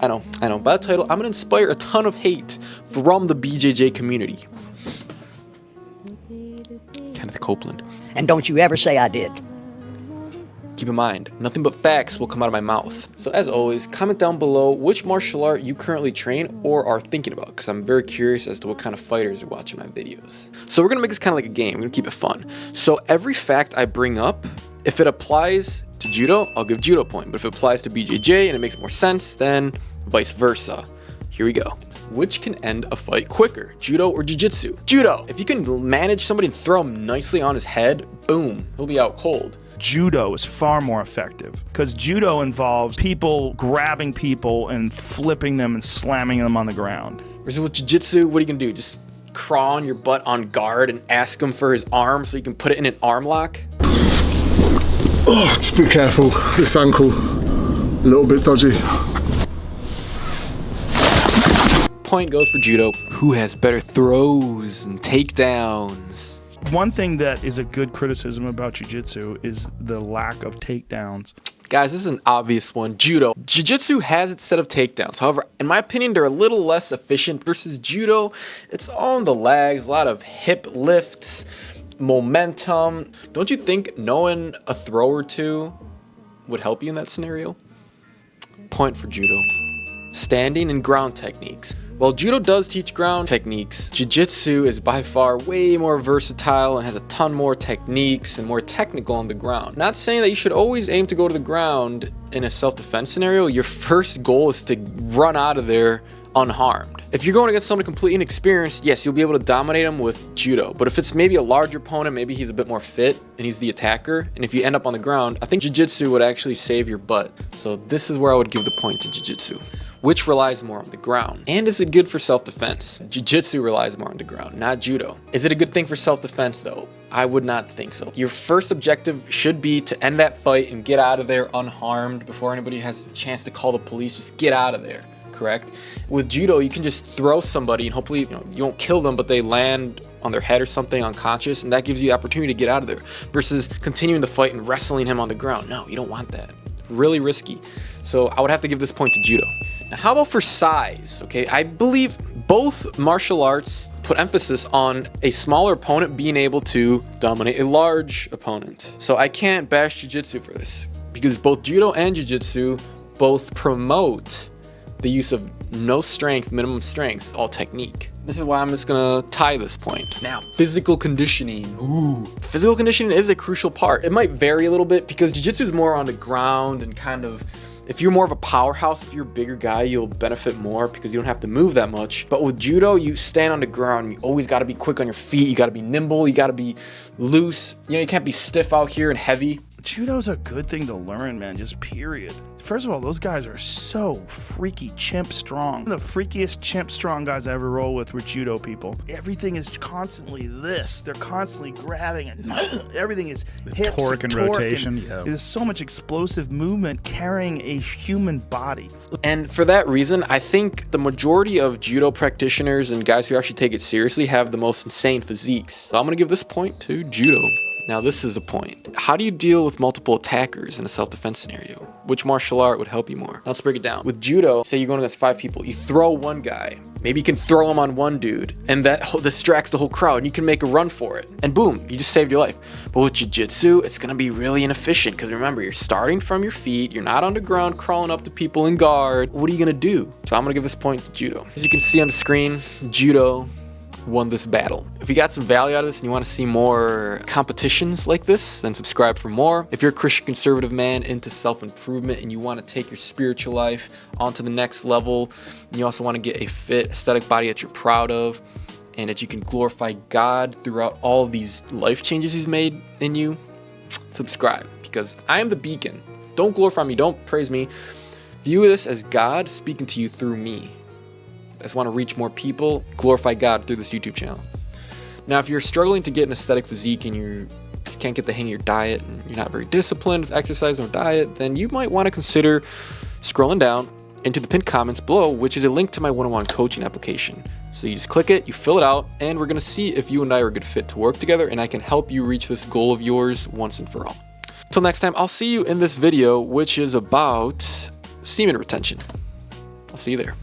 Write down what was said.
I know. By the title, I'm gonna inspire a ton of hate from the BJJ community. Kenneth Copeland. And don't you ever say I did. Keep in mind, nothing but facts will come out of my mouth. So as always, comment down below which martial art you currently train or are thinking about, because I'm very curious as to what kind of fighters are watching my videos. So we're gonna make this kind of like a game. We're gonna keep it fun. So every fact I bring up, if it applies to Judo, I'll give Judo a point. But if it applies to BJJ and it makes more sense, then vice versa. Here we go. Which can end a fight quicker, Judo or Jiu-Jitsu? Judo! If you can manage somebody and throw him nicely on his head, boom, he'll be out cold. Judo is far more effective because Judo involves people grabbing people and flipping them and slamming them on the ground. Versus with Jiu-Jitsu, what are you gonna do? Just crawl on your butt on guard and ask him for his arm so you can put it in an arm lock? Oh, just be careful, this ankle, a little bit dodgy. Point goes for Judo. Who has better throws and takedowns? One thing that is a good criticism about Jiu-Jitsu is the lack of takedowns. Guys, this is an obvious one. Judo. Jiu-Jitsu has its set of takedowns. However, in my opinion, they're a little less efficient versus Judo. It's all on the legs, a lot of hip lifts, momentum. Don't you think knowing a throw or two would help you in that scenario? Point for Judo. Standing and ground techniques. While Judo does teach ground techniques, Jiu-Jitsu is by far way more versatile and has a ton more techniques and more technical on the ground. Not saying that you should always aim to go to the ground in a self-defense scenario. Your first goal is to run out of there unharmed. If you're going against someone completely inexperienced, yes, you'll be able to dominate them with Judo. But if it's maybe a larger opponent, maybe he's a bit more fit and he's the attacker, and if you end up on the ground, I think Jiu-Jitsu would actually save your butt. So this is where I would give the point to Jiu-Jitsu. Which relies more on the ground? And is it good for self-defense? Jiu-Jitsu relies more on the ground, not Judo. Is it a good thing for self-defense though? I would not think so. Your first objective should be to end that fight and get out of there unharmed before anybody has a chance to call the police. Just get out of there, correct? With Judo, you can just throw somebody and hopefully you won't kill them, but they land on their head or something unconscious, and that gives you the opportunity to get out of there versus continuing the fight and wrestling him on the ground. No, you don't want that. Really risky. So I would have to give this point to Judo. Now, how about for size? Okay, I believe both martial arts put emphasis on a smaller opponent being able to dominate a large opponent. So I can't bash Jiu-Jitsu for this because both Judo and Jiu-Jitsu both promote the use of no strength, minimum strength, all technique. This is why I'm just gonna tie this point. Now, physical conditioning. Ooh, physical conditioning is a crucial part. It might vary a little bit because Jiu-Jitsu is more on the ground and kind of, if you're more of a powerhouse, if you're a bigger guy, you'll benefit more because you don't have to move that much. But with Judo, you stand on the ground. You always got to be quick on your feet. You got to be nimble. You got to be loose. You know, you can't be stiff out here and heavy. Judo's a good thing to learn, man, just period. First of all, those guys are so freaky chimp strong. The freakiest chimp strong guys I ever roll with were Judo people. Everything is constantly this. They're constantly grabbing and everything is hips, torque and rotation. Yeah. There's so much explosive movement carrying a human body. And for that reason, I think the majority of Judo practitioners and guys who actually take it seriously have the most insane physiques. So I'm gonna give this point to Judo. Now this is the point. How do you deal with multiple attackers in a self-defense scenario? Which martial art would help you more? Let's break it down. With Judo, say you're going against 5 people. You throw one guy. Maybe you can throw him on one dude and that distracts the whole crowd and you can make a run for it. And boom, you just saved your life. But with Jiu-Jitsu, it's gonna be really inefficient because remember, you're starting from your feet. You're not on the ground crawling up to people in guard. What are you gonna do? So I'm gonna give this point to Judo. As you can see on the screen, Judo won this battle. If you got some value out of this and you want to see more competitions like this, then subscribe for more. If you're a Christian conservative man into self-improvement and you want to take your spiritual life onto the next level, and you also want to get a fit, aesthetic body that you're proud of, and that you can glorify God throughout all of these life changes He's made in you, subscribe, because I am the beacon. Don't glorify me, don't praise me. View this as God speaking to you through me. I just want to reach more people, glorify God through this YouTube channel. Now, if you're struggling to get an aesthetic physique and you can't get the hang of your diet and you're not very disciplined with exercise or diet, then you might want to consider scrolling down into the pinned comments below, which is a link to my one-on-one coaching application. So you just click it, you fill it out, and we're going to see if you and I are a good fit to work together and I can help you reach this goal of yours once and for all. Till next time, I'll see you in this video, which is about semen retention. I'll see you there.